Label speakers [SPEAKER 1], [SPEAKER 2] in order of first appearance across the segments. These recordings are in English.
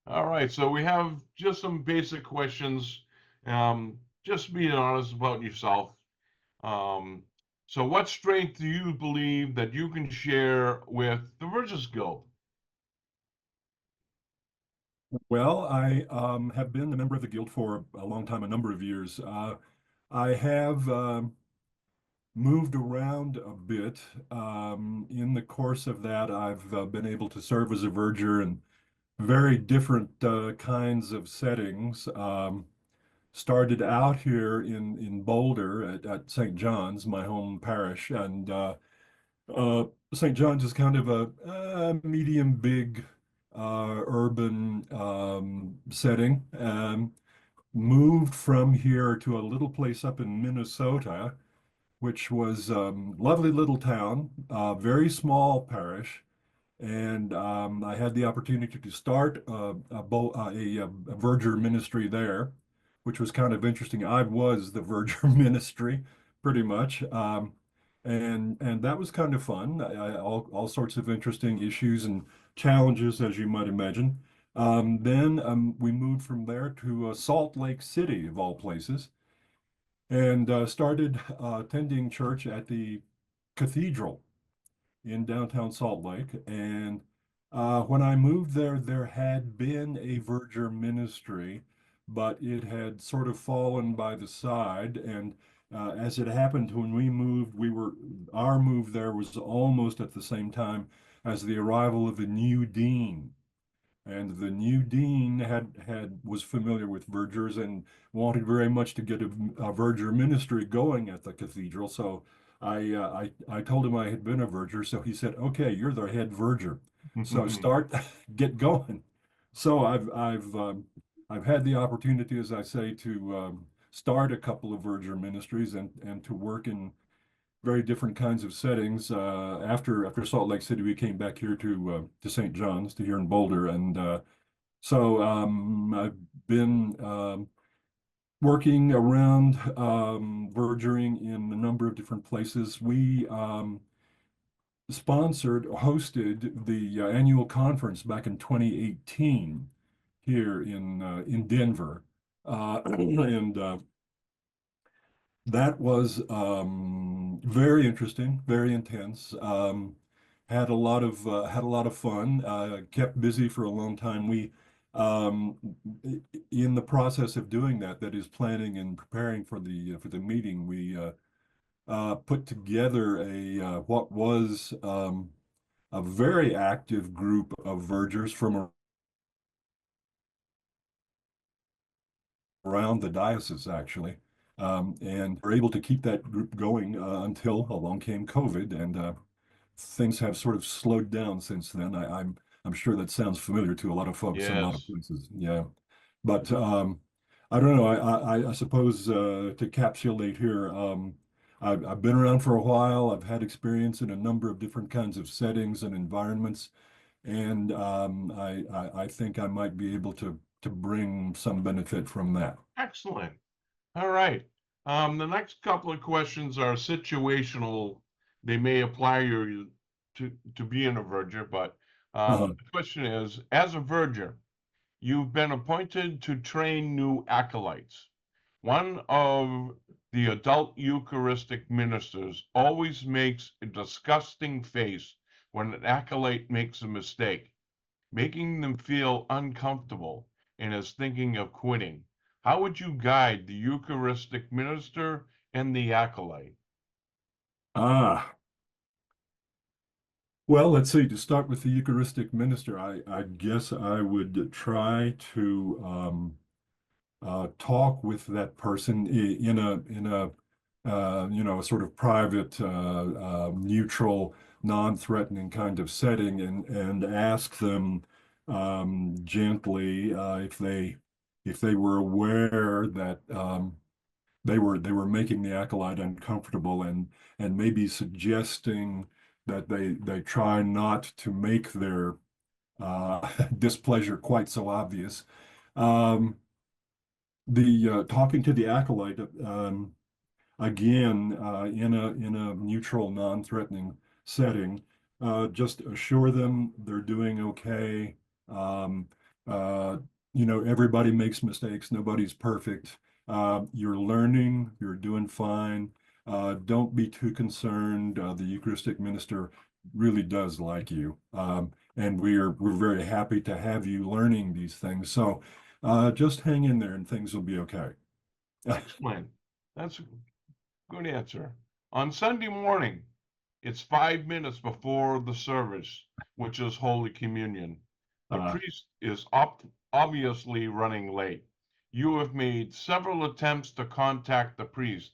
[SPEAKER 1] All right, so we have just some basic questions. Just being honest about yourself. Um, so, what strength do you believe that you can share with the Virgins Guild?
[SPEAKER 2] Well, I have been a member of the guild for a long time, a number of years. I have moved around a bit. In the course of that, I've been able to serve as a verger in very different kinds of settings. Started out here in Boulder at St. John's, my home parish, and uh, St. John's is kind of a medium big urban setting. Moved from here to a little place up in Minnesota, which was lovely little town, very small parish. And I had the opportunity to start a verger ministry there, which was kind of interesting. I was the verger ministry, pretty much, and that was kind of fun. All sorts of interesting issues and challenges, as you might imagine. Then we moved from there to Salt Lake City, of all places, and started attending church at the cathedral in downtown Salt Lake. And when I moved there, there had been a Verger ministry, but it had sort of fallen by the side. And as it happened, when we moved, our move there was almost at the same time as the arrival of the new dean. And the new dean was familiar with vergers and wanted very much to get a verger ministry going at the cathedral. So I told him I had been a verger. So he said, "Okay, you're the head verger. So start, get going." So I've had the opportunity, as I say, to start a couple of verger ministries and to work in very different kinds of settings. After Salt Lake City, we came back here to St. John's, to here in Boulder, and I've been working around vergering in a number of different places. We hosted the annual conference back in 2018 here in Denver, and that was very interesting, very intense. Had a lot of fun. Kept busy for a long time. We um, in the process of doing that, that is planning and preparing for the meeting, we put together a what was a very active group of vergers from around the diocese, actually. And we're able to keep that group going until along came COVID, and things have sort of slowed down since then. I'm sure that sounds familiar to a lot of folks in a lot of
[SPEAKER 1] Yes.
[SPEAKER 2] places. Yeah, but I don't know. I suppose to capsulate here, I've been around for a while. I've had experience in a number of different kinds of settings and environments, and I think I might be able to bring some benefit from that.
[SPEAKER 1] Excellent. All right. The next couple of questions are situational. They may apply you to being a verger, but
[SPEAKER 2] Uh-huh.
[SPEAKER 1] the question is, as a verger, you've been appointed to train new acolytes. One of the adult Eucharistic ministers always makes a disgusting face when an acolyte makes a mistake, making them feel uncomfortable and is thinking of quitting. How would you guide the Eucharistic minister and the acolyte?
[SPEAKER 2] Ah, well, let's see. To start with the Eucharistic minister, I guess I would try to talk with that person in a sort of private, neutral, non-threatening kind of setting, and ask them gently if they were aware that they were making the acolyte uncomfortable, and maybe suggesting that they try not to make their displeasure quite so obvious. Um, the talking to the acolyte again in a neutral, non-threatening setting, just assure them they're doing okay. Um, Uh, everybody makes mistakes. Nobody's perfect. You're learning. You're doing fine. Don't be too concerned. The Eucharistic minister really does like you, and we're very happy to have you learning these things. So just hang in there, and things will be okay.
[SPEAKER 1] Excellent. That's a good answer. On Sunday morning, it's 5 minutes before the service, which is Holy Communion. The
[SPEAKER 2] Uh,
[SPEAKER 1] priest is obviously running late. You have made several attempts to contact the priest,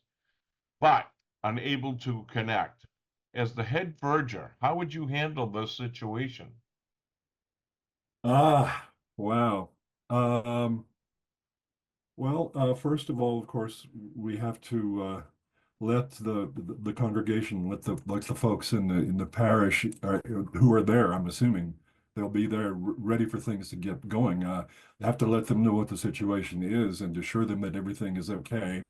[SPEAKER 1] but unable to connect. As the head verger, how would you handle this situation?
[SPEAKER 2] wow. Um, Well, first of all, of course, we have to let the congregation, let the folks in the parish who are there. I'm assuming they'll be there ready for things to get going. Have to let them know what the situation is and assure them that everything is okay.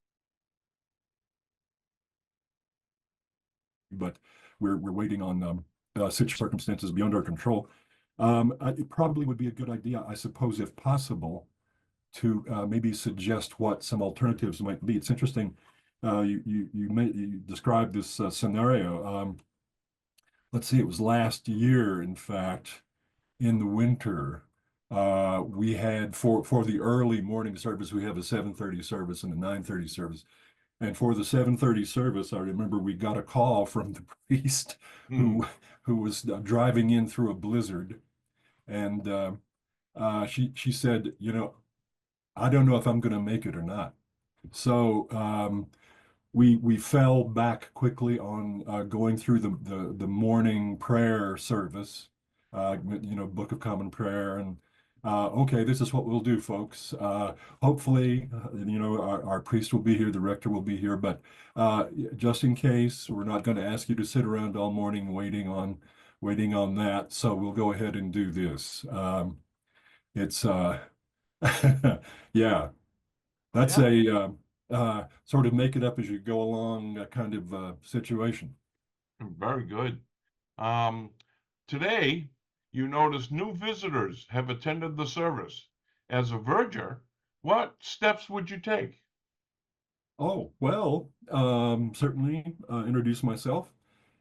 [SPEAKER 2] But we're waiting on circumstances beyond our control. It probably would be a good idea, I suppose, if possible, to maybe suggest what some alternatives might be. It's interesting. You described this scenario. Let's see, it was last year, in fact, in the winter. We had for the early morning service, we have a 7:30 service and a 9:30 service. And for the 7:30 service, I remember we got a call from the priest
[SPEAKER 1] Hmm.
[SPEAKER 2] who who was driving in through a blizzard, and she said, I don't know if I'm going to make it or not. So we fell back quickly on going through the morning prayer service, Book of Common Prayer, and okay, this is what we'll do, folks. Hopefully, our priest will be here, the rector will be here, but just in case, we're not going to ask you to sit around all morning waiting on that. So we'll go ahead and do this. It's yeah. That's
[SPEAKER 1] Yeah,
[SPEAKER 2] a sort of make it up as you go along kind of situation.
[SPEAKER 1] very good. Um, Today, you notice new visitors have attended the service. As a verger, what steps would you take?
[SPEAKER 2] Oh, well, certainly introduce myself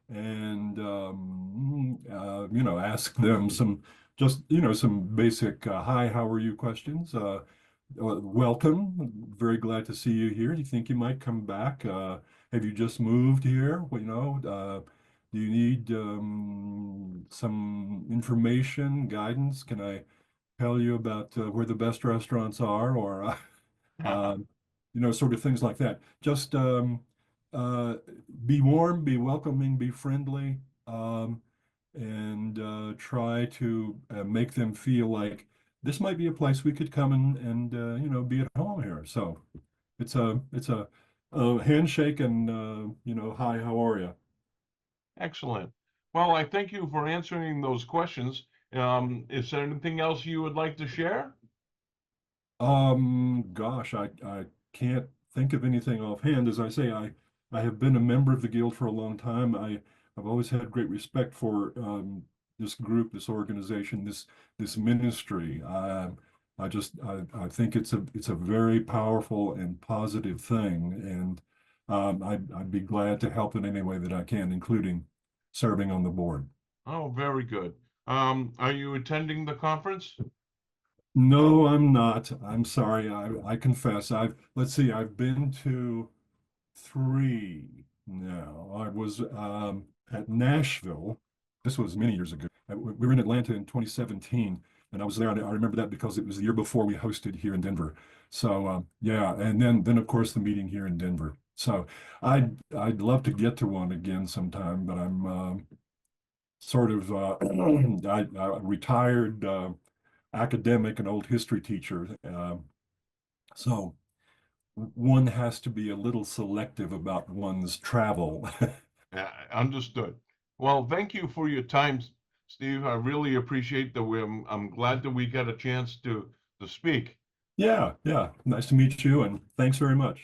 [SPEAKER 2] and ask them some basic hi, how are you questions. Welcome. Very glad to see you here. Do you think you might come back? Have you just moved here? Do you need some information, guidance? Can I tell you about where the best restaurants are, or um, sort of things like that. Just uh, be warm, be welcoming, be friendly, and try to make them feel like this might be a place we could come and be at home here. So it's a handshake and hi, how are you?
[SPEAKER 1] Excellent. Well, I thank you for answering those questions. Is there anything else you would like to share?
[SPEAKER 2] Gosh, I can't think of anything offhand. As I say, I have been a member of the guild for a long time. I've always had great respect for this group, this organization, this ministry. I think it's a very powerful and positive thing, and I'd be glad to help in any way that I can, including serving on the board.
[SPEAKER 1] Oh, very good. Are you attending the conference?
[SPEAKER 2] No, I'm not. I'm sorry. I confess. Let's see, I've been to three now. I was at Nashville. This was many years ago. We were in Atlanta in 2017, and I was there. And I remember that because it was the year before we hosted here in Denver. So yeah, and then of course the meeting here in Denver. So I'd love to get to one again sometime, but I'm sort of I retired academic and old history teacher. So one has to be a little selective about one's travel.
[SPEAKER 1] Understood. Well, thank you for your time, Steve. I really appreciate that. I'm glad that we got a chance to speak.
[SPEAKER 2] Yeah, yeah. Nice to meet you, and thanks very much.